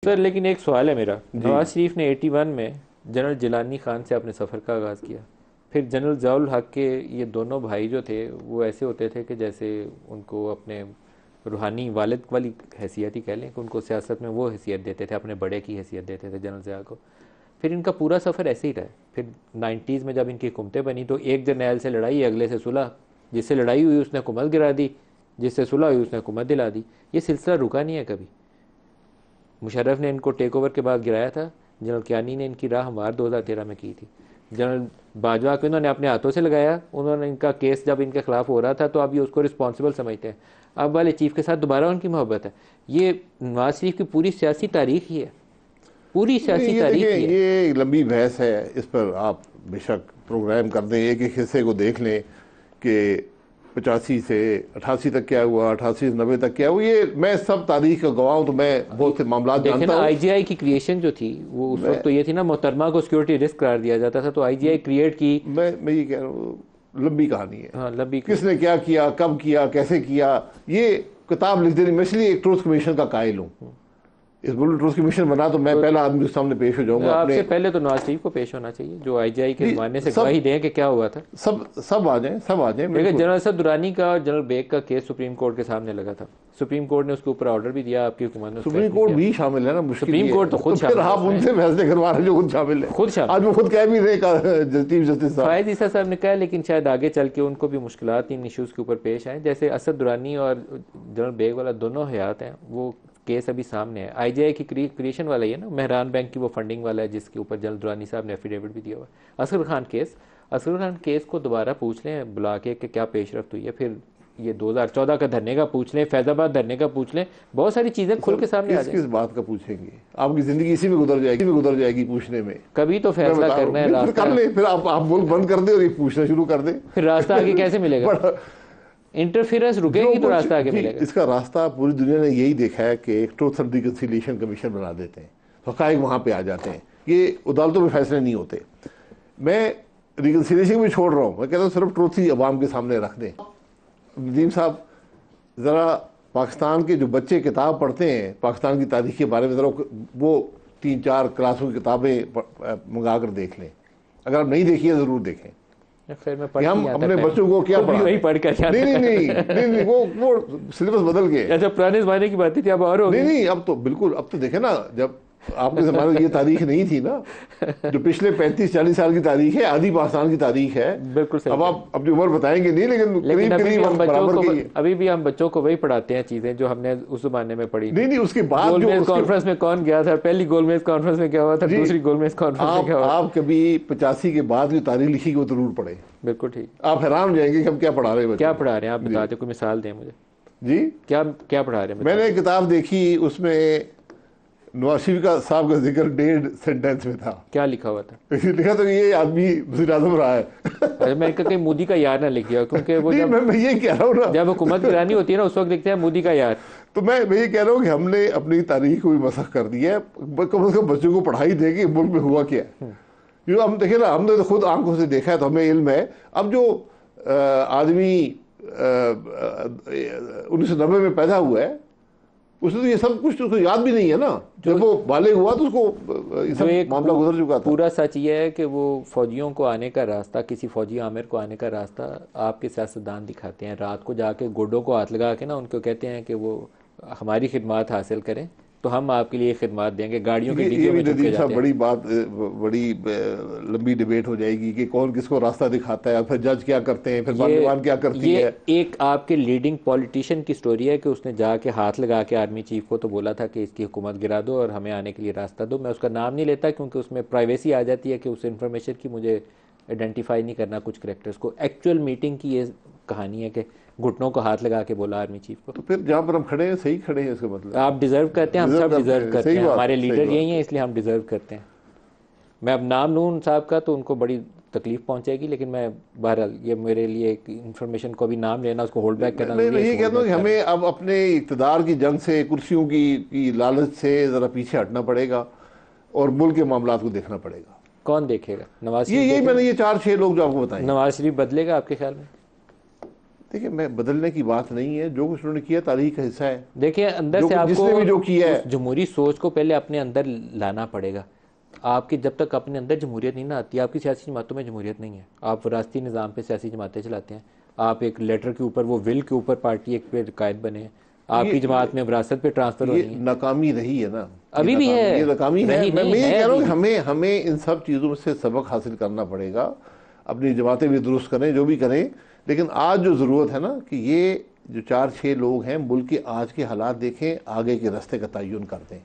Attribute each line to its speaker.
Speaker 1: سر لیکن ایک سوال ہے میرا، نواز شریف نے 81 میں جنرل جیلانی خان سے اپنے سفر کا آغاز کیا، پھر جنرل ضیاء الحق کے یہ دونوں بھائی جو تھے وہ ایسے ہوتے تھے کہ جیسے ان کو اپنے روحانی والد والی حیثیت ہی کہہ لیں کہ ان کو سیاست میں وہ حیثیت دیتے تھے، اپنے بڑے کی حیثیت دیتے تھے جنرل ضیاء کو. پھر ان کا پورا سفر ایسے ہی رہا. پھر 90s میں جب ان کی حکومتیں بنی تو ایک جرنیل سے لڑائی، اگلے سے صلح، جس سے لڑائی ہوئی اس نے حکومت گرا دی، جس سے صلح ہوئی اس نے حکومت دلا دی. یہ سلسلہ رکا نہیں ہے کبھی. مشرف نے ان کو ٹیک اوور کے بعد گرایا تھا، جنرل کیانی نے ان کی راہ ہموار 2013 میں کی تھی. جنرل باجوہ کو انہوں نے اپنے ہاتھوں سے لگایا، انہوں نے ان کا کیس جب ان کے خلاف ہو رہا تھا تو اب یہ اس کو رسپانسبل سمجھتے ہیں. اب والے چیف کے ساتھ دوبارہ ان کی محبت ہے. یہ نواز شریف کی پوری سیاسی تاریخ ہی ہے، پوری سیاسی تاریخ ہی ہے.
Speaker 2: یہ لمبی بحث ہے، اس پر آپ بے شک پروگرام کر دیں، ایک ایک حصے کو دیکھ لیں کہ 85 سے 88 تک کیا ہوا، 88 سے 90 تک کیا ہوا. یہ میں سب تاریخ کا گواہ ہوں تو میں بہت سے معاملات جانتا ہوں.
Speaker 1: آئی جی آئی کی کریشن جو تھی وہ اس وقت تو یہ تھی نا، محترمہ کو سیکورٹی رسک قرار دیا جاتا تھا، تو آئی جی آئی کریٹ کی.
Speaker 2: میں یہ کہہ رہا ہوں لمبی کہانی ہے.
Speaker 1: ہاں لمبی.
Speaker 2: کس نے کیا کیا، کب کیا، کیسے کیا، یہ کتاب لکھ دینی. میں اس لیے ایک ٹروتھ کمیشن کا قائل ہوں. اس ملک ٹروتھ کمیشن بنا تو میں پہلا آدمی کے سامنے پیش ہو جاؤں گا.
Speaker 1: آپ سے پہلے تو نواز شریف کو پیش ہونا چاہیے جو آئی جی آئی کے زمانے سے گواہی دیں کہ کیا ہوا تھا.
Speaker 2: سب آ جائیں، سب آ جائیں.
Speaker 1: لیکن جنرل اسد درانی کا اور جنرل بیگ کا کیس سپریم کورٹ کے سامنے لگا تھا. سپریم کورٹ نے اس کے اوپر آرڈر بھی دیا، آپ کی حکومت نے.
Speaker 2: سپریم کورٹ بھی شامل ہے نا.
Speaker 1: سپریم کورٹ تو خود شامل ہے.
Speaker 2: آپ ان سے فیصلے کروا رہے ہیں جو خود شامل ہے.
Speaker 1: خود شامل.
Speaker 2: آج وہ خود کہہ بھی رہے چیف جسٹس صاحب
Speaker 1: فائز عیسیٰ صاحب نے کہا، لیکن شاید آگے چل کے ان کو بھی مشکلات ان ایشوز کے اوپر پیش آئیں. جیسے اسد درانی اور جنرل بیگ والا دونوں حیات ہیں، وہ کیس ابھی سامنے ہے. آئی جی آئی کی کریشن والا ہی ہے نا، مہران بینک کی وہ فنڈنگ والا ہے جس کے اوپر جنرل درانی صاحب نے ایفیڈیوٹ بھی دیا ہوا ہے. اصغر خان کیس کو دوبارہ پوچھ لیں بلا کے کہ کیا پیش رفت ہوئی ہے. پھر یہ 2014 کا دھرنے کا پوچھ لیں، فیض آباد دھرنے کا پوچھ لیں، بہت ساری چیزیں کھل کے سامنے آ جائیں.
Speaker 2: کس بات کا پوچھیں گے؟ آپ کی زندگی اسی میں گزر جائے گی پوچھنے میں.
Speaker 1: کبھی تو فیصلہ کرنا ہے.
Speaker 2: راستہ کر لیں، پھر آپ ملک بند کر دیں اور یہ پوچھنا شروع کر دیں.
Speaker 1: پھر راستہ آگے کیسے ملے گا؟ انٹرفیئرنس رکے گی تو راستہ آگے ملے گا.
Speaker 2: اس کا راستہ پوری دنیا نے یہی دیکھا ہے کہ ایک ٹروتھ اینڈ ریکنسیلیشن کمیشن بنا دیتے ہیں، حقائق وہاں پہ آ جاتے ہیں. یہ عدالتوں میں فیصلے نہیں ہوتے. میں ریکنسیلیشن بھی چھوڑ رہا ہوں، میں کہتا ہوں صرف ٹروتھ ہی عوام کے سامنے رکھ دیں. ندیم صاحب ذرا پاکستان کے جو بچے کتاب پڑھتے ہیں پاکستان کی تاریخ کے بارے میں، ذرا وہ 3-4 کلاسوں کی کتابیں منگا کر دیکھ لیں. اگر آپ نہیں دیکھیے ضرور دیکھیں. ہم اپنے بچوں کو کیا پڑھا؟ نہیں وہ سلیبس بدل گئے.
Speaker 1: اچھا پرانے زمانے کی باتیں تھی، اب اور ہو گئی.
Speaker 2: نہیں اب تو بالکل. اب تو دیکھیں نا، جب آپ کے زمانے میں یہ تاریخ نہیں تھی نا، جو پچھلے 35-40 سال کی تاریخ ہے، آدھی پاکستان کی تاریخ ہے.
Speaker 1: بالکل صحیح.
Speaker 2: اب آپ اپنی عمر بتائیں گے نہیں، لیکن
Speaker 1: ابھی بھی ہم بچوں کو وہی پڑھاتے ہیں چیزیں جو ہم نے اس زمانے میں پڑھی.
Speaker 2: نہیں اس کے بعد
Speaker 1: گول میز کانفرنس میں کون گیا تھا، پہلی گول میز کانفرنس میں کیا ہوا تھا، دوسری گول میز کانفرنس میں کیا ہوا.
Speaker 2: آپ کبھی 85 کے بعد جو تاریخ لکھی گئی وہ ضرور پڑھیں.
Speaker 1: بالکل ٹھیک.
Speaker 2: آپ حیران ہو جائیں گے کہ ہم کیا پڑھا رہے ہیں.
Speaker 1: کیا پڑھا رہے ہیں آپ بتا دیں، کوئی مثال دیں مجھے.
Speaker 2: جی
Speaker 1: کیا پڑھا رہے ہیں؟
Speaker 2: میں نے کتاب دیکھی، اس میں نواز شریف صاحب کا ذکر 1.5 سینٹینس میں تھا.
Speaker 1: کیا لکھا ہوا تھا؟
Speaker 2: لکھا تو یہ آدمی وزیر اعظم رہا ہے.
Speaker 1: میں کہیں مودی کا یار نہ لکھ گیا، کیونکہ وہ
Speaker 2: میں یہ کہہ رہا ہوں نا،
Speaker 1: جب حکومت گرانی ہوتی ہے نا اس وقت لکھتے ہیں مودی کا یار.
Speaker 2: تو میں یہ کہہ رہا ہوں کہ ہم نے اپنی تاریخ کو بھی مسخ کر دیا ہے. کم از کم بچوں کو پڑھائی دے کہ ملک میں ہوا کیا ہے. جو ہم دیکھیں نا، ہم نے خود آنکھوں سے دیکھا ہے تو ہمیں علم ہے. اب جو آدمی 1990 میں پیدا ہوا ہے اس نے تو یہ سب کچھ اس کو یاد بھی نہیں ہے نا. جب وہ بالغ ہوا تو اس کو یہ سب معاملہ گزر چکا تھا.
Speaker 1: پورا سچ یہ ہے کہ وہ فوجیوں کو آنے کا راستہ، کسی فوجی عامر کو آنے کا راستہ آپ کے سیاستدان دکھاتے ہیں. رات کو جا کے گوڈوں کو ہاتھ لگا کے نا ان کو کہتے ہیں کہ وہ ہماری خدمات حاصل کریں تو ہم آپ کے لیے خدمات دیں گے. گاڑیوں کے ڈگے میں چھپ کے جاتے ہیں.
Speaker 2: بڑی بات، بڑی لمبی ڈیبیٹ ہو جائے گی کہ کون کس کو راستہ دکھاتا ہے، پھر جج کیا کرتے ہیں، پھر پارلیمان کیا کرتی ہے.
Speaker 1: یہ ایک آپ کے لیڈنگ پولیٹیشین کی سٹوری ہے کہ اس نے جا کے ہاتھ لگا کے آرمی چیف کو تو بولا تھا کہ اس کی حکومت گرا دو اور ہمیں آنے کے لیے راستہ دو. میں اس کا نام نہیں لیتا کیونکہ اس میں پرائیویسی آ جاتی ہے کہ اس انفارمیشن کی مجھے آئیڈینٹیفائی نہیں کرنا کچھ کریکٹرز کو. ایکچوئل میٹنگ کی یہ کہانی ہے کہ گھٹنوں کو ہاتھ لگا کے بولا آرمی چیف کو.
Speaker 2: تو پھر جہاں پر ہم کھڑے ہیں صحیح کھڑے ہیں. اس کا مطلب
Speaker 1: آپ ڈیزرو کرتے ہیں، ہم سب ڈیزرو کرتے ہیں. ہمارے لیڈر یہی ہیں اس لیے ہم ڈیزرو کرتے ہیں. میں اب نام لوں صاحب کا تو ان کو بڑی تکلیف پہنچے گی، لیکن میں بہرحال یہ میرے لیے ایک انفارمیشن کو بھی نام لینا، اس کو ہولڈ بیک کرنا.
Speaker 2: میں یہ کہتا ہوں کہ ہمیں اب اپنے اقتدار کی جنگ سے، کرسیوں کی لالچ سے ذرا پیچھے ہٹنا پڑے گا اور ملک کے معاملات کو دیکھنا پڑے گا.
Speaker 1: کون دیکھے گا؟ نواز شریف.
Speaker 2: یہی میں نے یہ 4-6 لوگ جو آپ کو بتائیں.
Speaker 1: نواز شریف بدلے گا آپ کے خیال میں؟
Speaker 2: دیکھیں میں بدلنے کی بات نہیں ہے، جو کچھ انہوں نے کیا تاریخ کا حصہ ہے.
Speaker 1: دیکھیں اندر سے آپ
Speaker 2: جس نے بھی جو کیا ہے،
Speaker 1: جمہوری سوچ کو پہلے اپنے اندر لانا پڑے گا. آپ کی جب تک اپنے اندر جمہوریت نہیں نہ آتی، آپ کی سیاسی جماعتوں میں جمہوریت نہیں ہے. آپ وراثتی نظام پہ سیاسی جماعتیں چلاتے ہیں. آپ ایک لیٹر کے اوپر، وہ ول کے اوپر پارٹی ایک پہ قائد بنے ہیں. آپ کی جماعت میں وراثت پہ ٹرانسفر ہونی ہے.
Speaker 2: یہ ناکامی رہی ہے نا،
Speaker 1: ابھی بھی ہے،
Speaker 2: یہ ناکامی ہے.
Speaker 1: رہی
Speaker 2: میں
Speaker 1: نہیں
Speaker 2: یہ
Speaker 1: ہے
Speaker 2: کہہ رہا ہوں
Speaker 1: ابھی.
Speaker 2: کہ ہمیں ان سب چیزوں سے سبق حاصل کرنا پڑے گا. اپنی جماعتیں بھی درست کریں، جو بھی کریں، لیکن آج جو ضرورت ہے نا کہ یہ جو 4-6 لوگ ہیں ملک کے آج کے حالات دیکھیں، آگے کے راستے کا تعین کرتے ہیں.